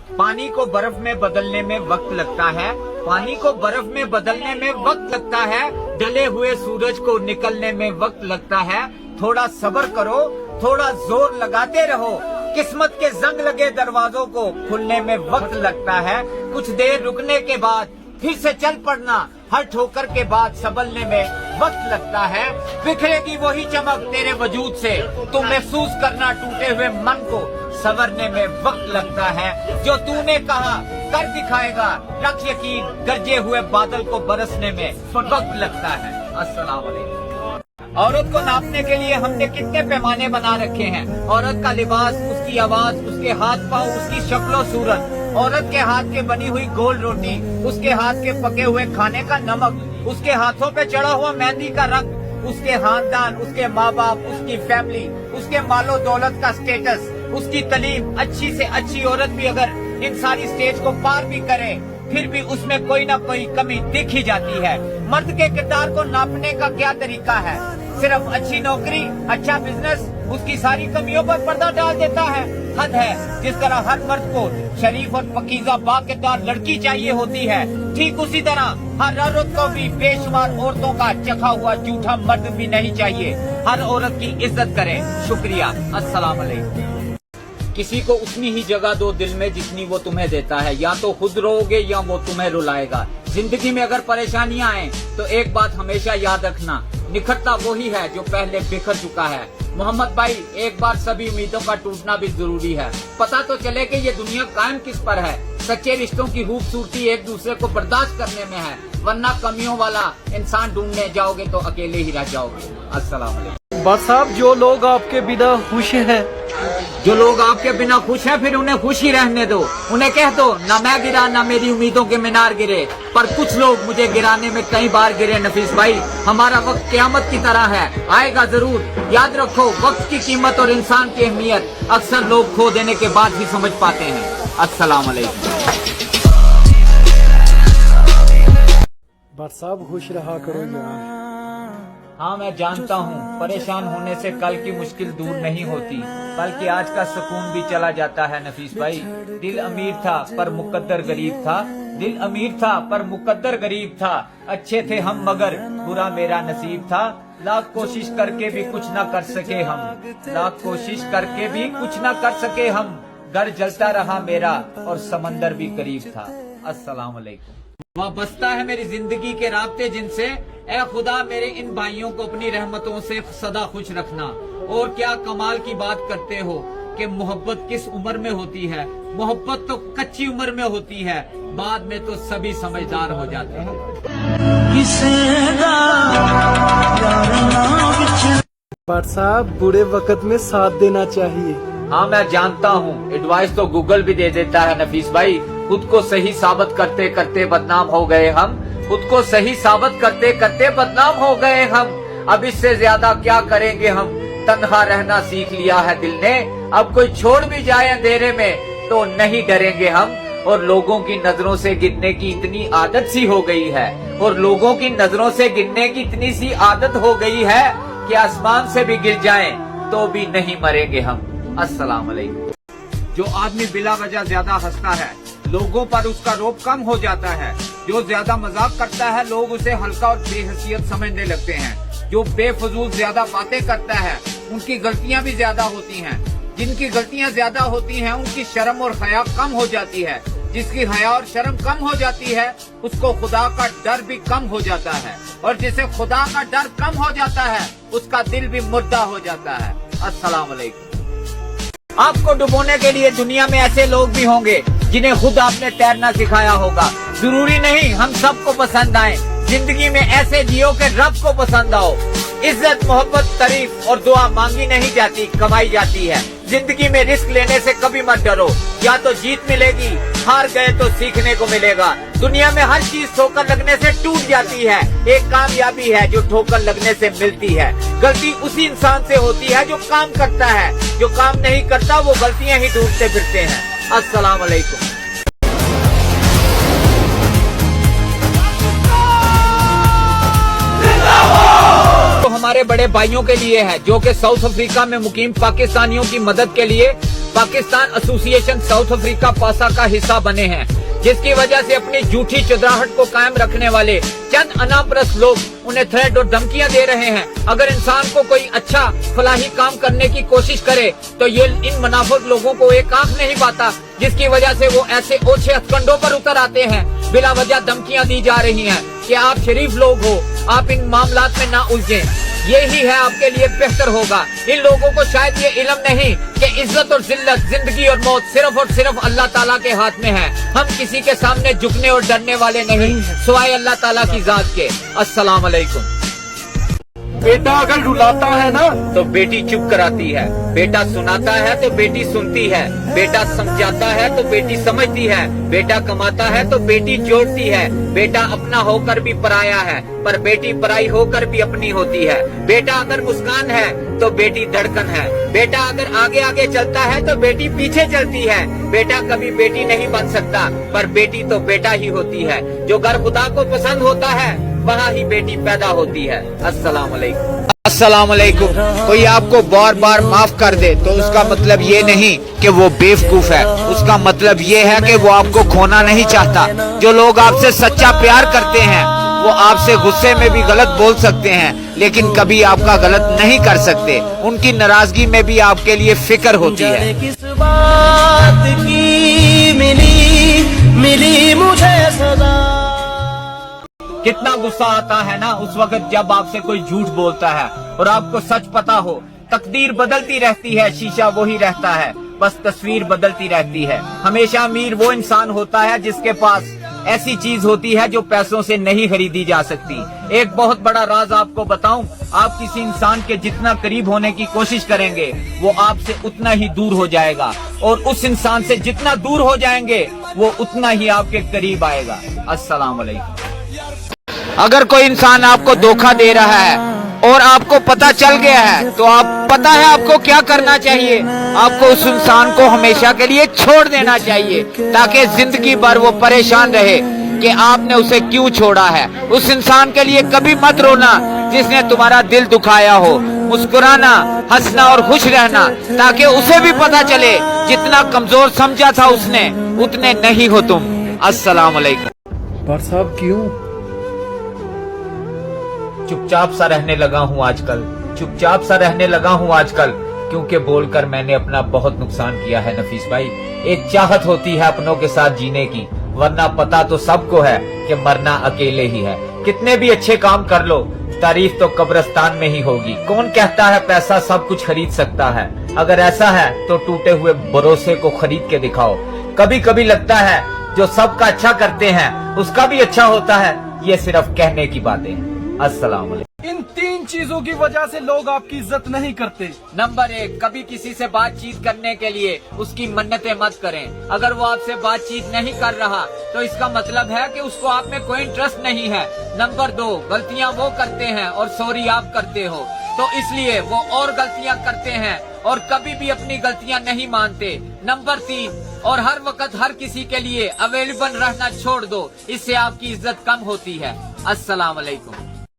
पानी को बर्फ में बदलने में वक्त लगता है, पानी को बर्फ में बदलने में वक्त लगता है, ढले हुए सूरज को निकलने में वक्त लगता है। थोड़ा सब्र करो, थोड़ा जोर लगाते रहो, किस्मत के जंग लगे दरवाजों को खुलने में वक्त लगता है। कुछ देर रुकने के बाद फिर से चल पड़ना, हर ठोकर के बाद संभलने में वक्त लगता है। बिखरेगी वही चमक तेरे वजूद से, तू महसूस करना टूटे हुए मन को संवरने में वक्त लगता है। जो तूने कहा कर दिखाएगा, रख यकीन, गरजे हुए बादल को बरसने में वक्त लगता है। अस्सलाम वालेकुम। औरत को नापने के लिए हमने कितने पैमाने बना रखे हैं। औरत का लिबास, उसकी आवाज, उसके हाथ पाँव, उसकी शक्लो सूरत, औरत के हाथ के बनी हुई गोल रोटी, उसके हाथ के पके हुए खाने का नमक, उसके हाथों पे चढ़ा हुआ मेहंदी का रंग, उसके खानदान, उसके माँ बाप, उसकी फैमिली, उसके मालो दौलत का स्टेटस, उसकी तालीम। अच्छी से अच्छी औरत भी अगर इन सारी स्टेज को पार भी करे फिर भी उसमें कोई ना कोई कमी दिख ही जाती है। मर्द के किरदार को नापने का क्या तरीका है? सिर्फ अच्छी नौकरी, अच्छा बिजनेस उसकी सारी कमियों पर पर्दा डाल देता है। हद है। जिस तरह हर मर्द को शरीफ और पकीज़ा बाकिरदार लड़की चाहिए होती है, ठीक उसी तरह हर औरत को भी बेशुमार औरतों का चखा हुआ झूठा मर्द भी नहीं चाहिए। हर औरत की इज्जत करें। शुक्रिया। अस्सलाम वालेकुम। किसी को उतनी ही जगह दो दिल में जितनी वो तुम्हें देता है, या तो खुद रोओगे या वो तुम्हें रुलाएगा। जिंदगी में अगर परेशानियां आए तो एक बात हमेशा याद रखना, निखरता वही है जो पहले बिखर चुका है। मोहम्मद भाई, एक बार सभी उम्मीदों का टूटना भी जरूरी है। पता तो चले कि ये दुनिया कायम किस पर है। सच्चे रिश्तों की खूबसूरती एक दूसरे को बर्दाश्त करने में है, वरना कमियों वाला इंसान ढूंढने जाओगे तो अकेले ही रह जाओगे। अस्सलाम वालेकुम। बस साहब, जो लोग आपके बिना खुश हैं, जो लोग आपके बिना खुश हैं, फिर उन्हें खुश ही रहने दो। उन्हें कह दो ना मैं गिरा ना मेरी उम्मीदों के मीनार गिरे, पर कुछ लोग मुझे गिराने में कई बार गिरे। नफीस भाई, हमारा वक्त क़यामत की तरह है, आएगा जरूर। याद रखो, वक्त की कीमत और इंसान की अहमियत अक्सर लोग खो देने के बाद ही समझ पाते हैं। अस्सलाम वालेकुम। बस साहब खुश रहा करो यार। हाँ, मैं जानता हूँ परेशान होने से कल की मुश्किल दूर नहीं होती, बल्कि आज का सुकून भी चला जाता है। नफीस भाई, दिल अमीर था पर मुकद्दर गरीब था, दिल अमीर था पर मुकद्दर गरीब था। अच्छे थे हम मगर बुरा मेरा नसीब था। लाख कोशिश करके भी कुछ ना कर सके हम, लाख कोशिश करके भी कुछ ना कर सके हम। घर जलता रहा मेरा और समंदर भी करीब था। अस्सलाम वालेकुम। वाबस्ता है मेरी जिंदगी के राब्ते जिनसे, ऐ खुदा मेरे इन भाइयों को अपनी रहमतों से सदा खुश रखना। और क्या कमाल की बात करते हो कि मोहब्बत किस उम्र में होती है। मोहब्बत तो कच्ची उम्र में होती है, बाद में तो सभी समझदार हो जाते हैं। पर साहब, बुरे वक्त में साथ देना चाहिए। हाँ, मैं जानता हूँ, एडवाइस तो गूगल भी दे देता है। नफीस भाई, खुद को सही साबित करते करते बदनाम हो गए हम, खुद को सही साबित करते करते बदनाम हो गए हम। अब इससे ज्यादा क्या करेंगे हम, तन्हा रहना सीख लिया है दिल ने। अब कोई छोड़ भी जाए अंधेरे में तो नहीं डरेंगे हम। और लोगों की नजरों से गिरने की इतनी आदत सी हो गई है, और लोगों की नजरों से गिरने की इतनी सी आदत हो गई है कि आसमान से भी गिर जाएं तो भी नहीं मरेंगे हम। अस्सलाम वालेकुम। जो आदमी बिला वजह ज्यादा हंसता है, लोगों पर उसका रौब कम हो जाता है। जो ज्यादा मजाक करता है, लोग उसे हल्का और बेहसियत समझने लगते हैं। जो बेफजूल ज्यादा बातें करता है, उनकी गलतियां भी ज्यादा होती हैं। जिनकी गलतियां ज्यादा होती हैं, उनकी शर्म और हया कम हो जाती है। जिसकी हया और शर्म कम हो जाती है, उसको खुदा का डर भी कम हो जाता है। और जिसे खुदा का डर कम हो जाता है, उसका दिल भी मुर्दा हो जाता है। अस्सलाम वालेकुम। आपको डुबोने के लिए दुनिया में ऐसे लोग भी होंगे जिन्हें खुद आपने तैरना सिखाया होगा। जरूरी नहीं हम सबको पसंद आए। जिंदगी में ऐसे जियो के रब को पसंद आओ। इज्जत, मोहब्बत, तारीफ और दुआ मांगी नहीं जाती, कमाई जाती है। जिंदगी में रिस्क लेने से कभी मत डरो, या तो जीत मिलेगी, हार गए तो सीखने को मिलेगा। दुनिया में हर चीज ठोकर लगने से टूट जाती है, एक कामयाबी है जो ठोकर लगने से मिलती है। गलती उसी इंसान से होती है जो काम करता है, जो काम नहीं करता वो गलतियां ही ढूंढते फिरते हैं। अस्सलाम वालेकुम। हमारे बड़े भाइयों के लिए है जो कि साउथ अफ्रीका में मुकीम पाकिस्तानियों की मदद के लिए पाकिस्तान एसोसिएशन साउथ अफ्रीका पासा का हिस्सा बने हैं, जिसकी वजह से अपनी झूठी चुदराहट को कायम रखने वाले चंद अनापरस्त लोग उन्हें थ्रेट और धमकियां दे रहे हैं। अगर इंसान को कोई अच्छा फलाही काम करने की कोशिश करे तो ये इन मुनाफिक लोगों को एक आंख नहीं पाता, जिसकी वजह से वो ऐसे ओछे हथकंडों पर उतर आते हैं। बिला वजह धमकियां दी जा रही हैं कि आप शरीफ लोग हो, आप इन मामलात में ना उलझें, यही है आपके लिए बेहतर होगा। इन लोगों को शायद ये इल्म नहीं कि इज्जत और जिल्लत, जिंदगी और मौत सिर्फ और सिर्फ अल्लाह ताला के हाथ में है। हम किसी के सामने झुकने और डरने वाले नहीं सिवाय अल्लाह ताला की जात के। अस्सलाम वालेकुम। बेटा अगर रुलाता है ना तो बेटी चुप कराती है, बेटा सुनाता है तो बेटी सुनती है, बेटा समझाता है तो बेटी समझती है, बेटा कमाता है तो बेटी जोड़ती है, बेटा अपना होकर भी पराया है पर बेटी पराई होकर भी अपनी होती है, बेटा अगर मुस्कान है तो बेटी धड़कन है, बेटा अगर आगे आगे चलता है तो बेटी पीछे चलती है, बेटा कभी बेटी नहीं बन सकता पर बेटी तो बेटा ही होती है। जो घर खुदा को पसंद होता है वहाँ ही बेटी पैदा होती है। अस्सलाम वालेकुम। अस्सलाम वालेकुम। कोई आपको बार बार माफ कर दे तो उसका मतलब ये नहीं कि वो बेवकूफ है, उसका मतलब ये है कि वो आपको खोना नहीं चाहता। जो लोग आपसे सच्चा प्यार करते हैं वो आपसे गुस्से में भी गलत बोल सकते हैं लेकिन कभी आपका गलत नहीं कर सकते। उनकी नाराजगी में भी आपके लिए फिक्र होती है। किस बात की मिली मुझे सदा। कितना गुस्सा आता है ना उस वक्त जब आपसे कोई झूठ बोलता है और आपको सच पता हो। तकदीर बदलती रहती है, शीशा वही रहता है, बस तस्वीर बदलती रहती है। हमेशा अमीर वो इंसान होता है जिसके पास ऐसी चीज होती है जो पैसों से नहीं खरीदी जा सकती। एक बहुत बड़ा राज आपको बताऊं, आप किसी इंसान के जितना करीब होने की कोशिश करेंगे वो आपसे उतना ही दूर हो जाएगा और उस इंसान से जितना दूर हो जाएंगे वो उतना ही आपके करीब आएगा। अस्सलाम वालेकुम। अगर कोई इंसान आपको धोखा दे रहा है और आपको पता चल गया है तो आप पता है आपको क्या करना चाहिए। आपको उस इंसान को हमेशा के लिए छोड़ देना चाहिए ताकि जिंदगी भर वो परेशान रहे कि आपने उसे क्यों छोड़ा है। उस इंसान के लिए कभी मत रोना जिसने तुम्हारा दिल दुखाया हो। मुस्कुराना, हंसना और खुश रहना ताकि उसे भी पता चले जितना कमजोर समझा था उसने उतने नहीं हो तुम। अस्सलाम वालेकुम। भाट साहब क्यों? चुपचाप सा रहने लगा हूँ आजकल, चुपचाप सा रहने लगा हूँ आजकल क्योंकि बोलकर मैंने अपना बहुत नुकसान किया है नफीस भाई। एक चाहत होती है अपनों के साथ जीने की, वरना पता तो सबको है कि मरना अकेले ही है। कितने भी अच्छे काम कर लो तारीफ तो कब्रिस्तान में ही होगी। कौन कहता है पैसा सब कुछ खरीद सकता है? अगर ऐसा है तो टूटे हुए भरोसे को खरीद के दिखाओ। कभी कभी लगता है जो सबका अच्छा करते हैं उसका भी अच्छा होता है। ये सिर्फ कहने की बातें हैं। अस्सलाम वालेकुम। इन 3 चीजों की वजह से लोग आपकी इज्जत नहीं करते। नंबर 1, कभी किसी से बातचीत करने के लिए उसकी मन्नतें मत करें। अगर वो आपसे बातचीत नहीं कर रहा तो इसका मतलब है कि उसको आप में कोई इंटरेस्ट नहीं है। नंबर 2, गलतियां वो करते हैं और सॉरी आप करते हो तो इसलिए वो और गलतियां करते हैं और कभी भी अपनी गलतियां नहीं मानते। नंबर 3, और हर वक्त हर किसी के लिए अवेलेबल रहना छोड़ दो, इससे आपकी इज्जत कम होती है। अस्सलाम वालेकुम।